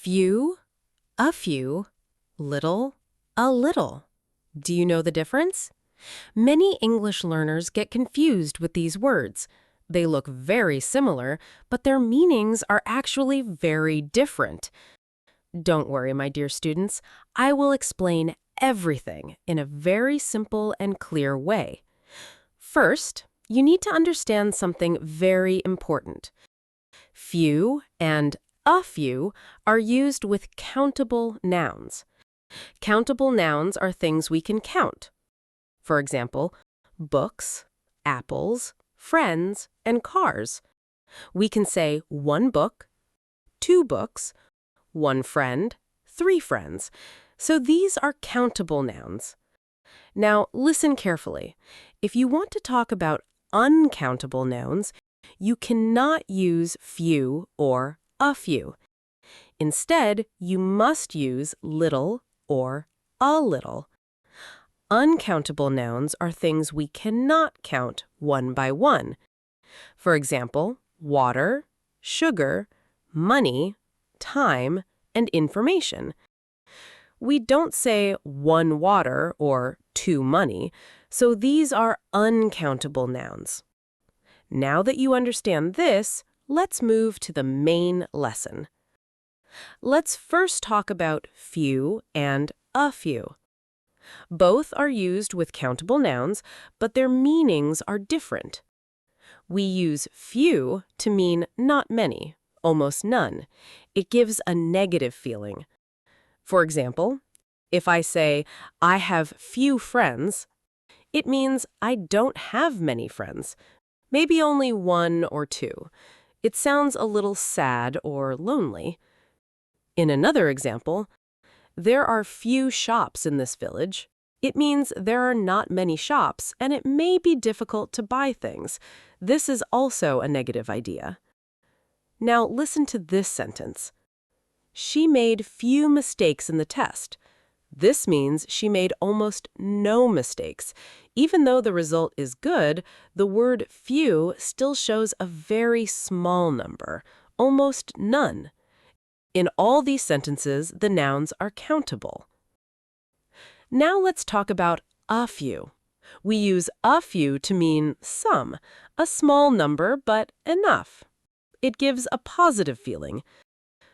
Few, a few, little, a little. Do you know the difference? Many English learners get confused with these words. They look very similar, but their meanings are actually very different. Don't worry, my dear students. I will explain everything in a very simple and clear way. First, you need to understand something very important. Few and a few are used with countable nouns. Countable nouns are things we can count. For example, books, apples, friends, and cars. We can say one book, two books, one friend, three friends. So these are countable nouns. Now, listen carefully. If you want to talk about uncountable nouns, you cannot use few or a few. Instead, you must use little or a little. Uncountable nouns are things we cannot count one by one. For example, water, sugar, money, time, and information. We don't say one water or two money, so these are uncountable nouns. Now that you understand this, let's move to the main lesson. Let's first talk about few and a few. Both are used with countable nouns, but their meanings are different. We use few to mean not many, almost none. It gives a negative feeling. For example, if I say, I have few friends, it means I don't have many friends, maybe only one or two. It sounds a little sad or lonely. In another example, there are few shops in this village. It means there are not many shops, and it may be difficult to buy things. This is also a negative idea. Now listen to this sentence. She made few mistakes in the test. This means she made almost no mistakes. Even though the result is good, the word few still shows a very small number, almost none. In all these sentences, the nouns are countable. Now let's talk about a few. We use a few to mean some, a small number, but enough. It gives a positive feeling.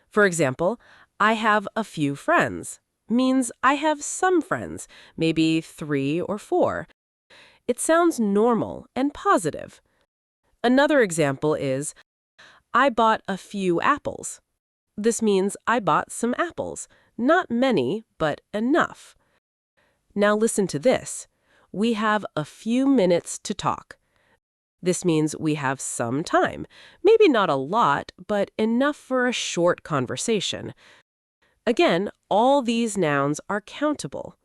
For example, I have a few friends means I have some friends, maybe 3 or 4. It sounds normal and positive. Another example is, I bought a few apples. This means I bought some apples, not many, but enough. Now listen to this. We have a few minutes to talk. This means we have some time, maybe not a lot, but enough for a short conversation. Again, all these nouns are countable.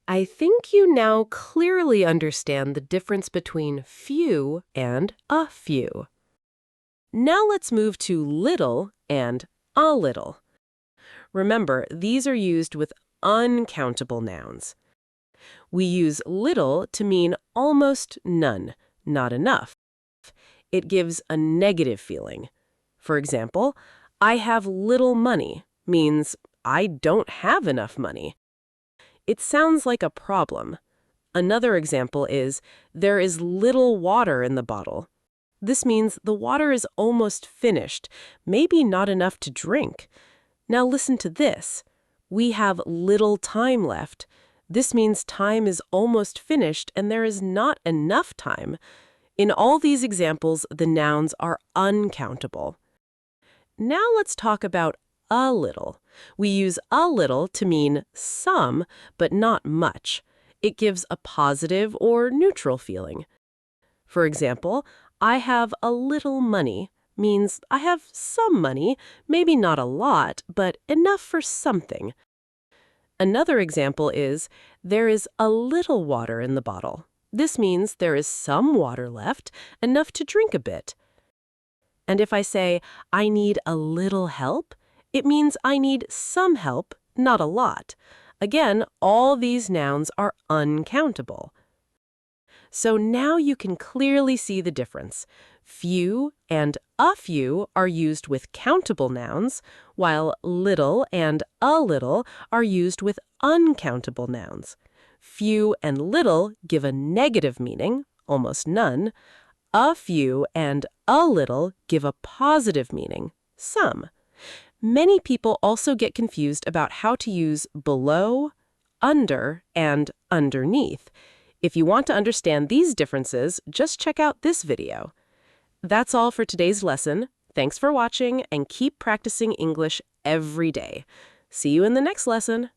I think you now clearly understand the difference between few and a few. Now let's move to little and a little. Remember, these are used with uncountable nouns. We use little to mean almost none, not enough. It gives a negative feeling. For example, I have little money means I don't have enough money. It sounds like a problem. Another example is, there is little water in the bottle. This means the water is almost finished, maybe not enough to drink. Now listen to this. We have little time left. This means time is almost finished and there is not enough time. In all these examples, the nouns are uncountable. Now let's talk about a little. We use a little to mean some, but not much. It gives a positive or neutral feeling. For example, I have a little money means I have some money, maybe not a lot, but enough for something. Another example is, there is a little water in the bottle. This means there is some water left, enough to drink a bit. And if I say, I need a little help, it means I need some help, not a lot. Again, all these nouns are uncountable. So now you can clearly see the difference. Few and a few are used with countable nouns, while little and a little are used with uncountable nouns. Few and little give a negative meaning, almost none. A few and a little give a positive meaning, some. Many people also get confused about how to use below, under, and underneath. If you want to understand these differences, just check out this video. That's all for today's lesson. Thanks for watching and keep practicing English every day. See you in the next lesson.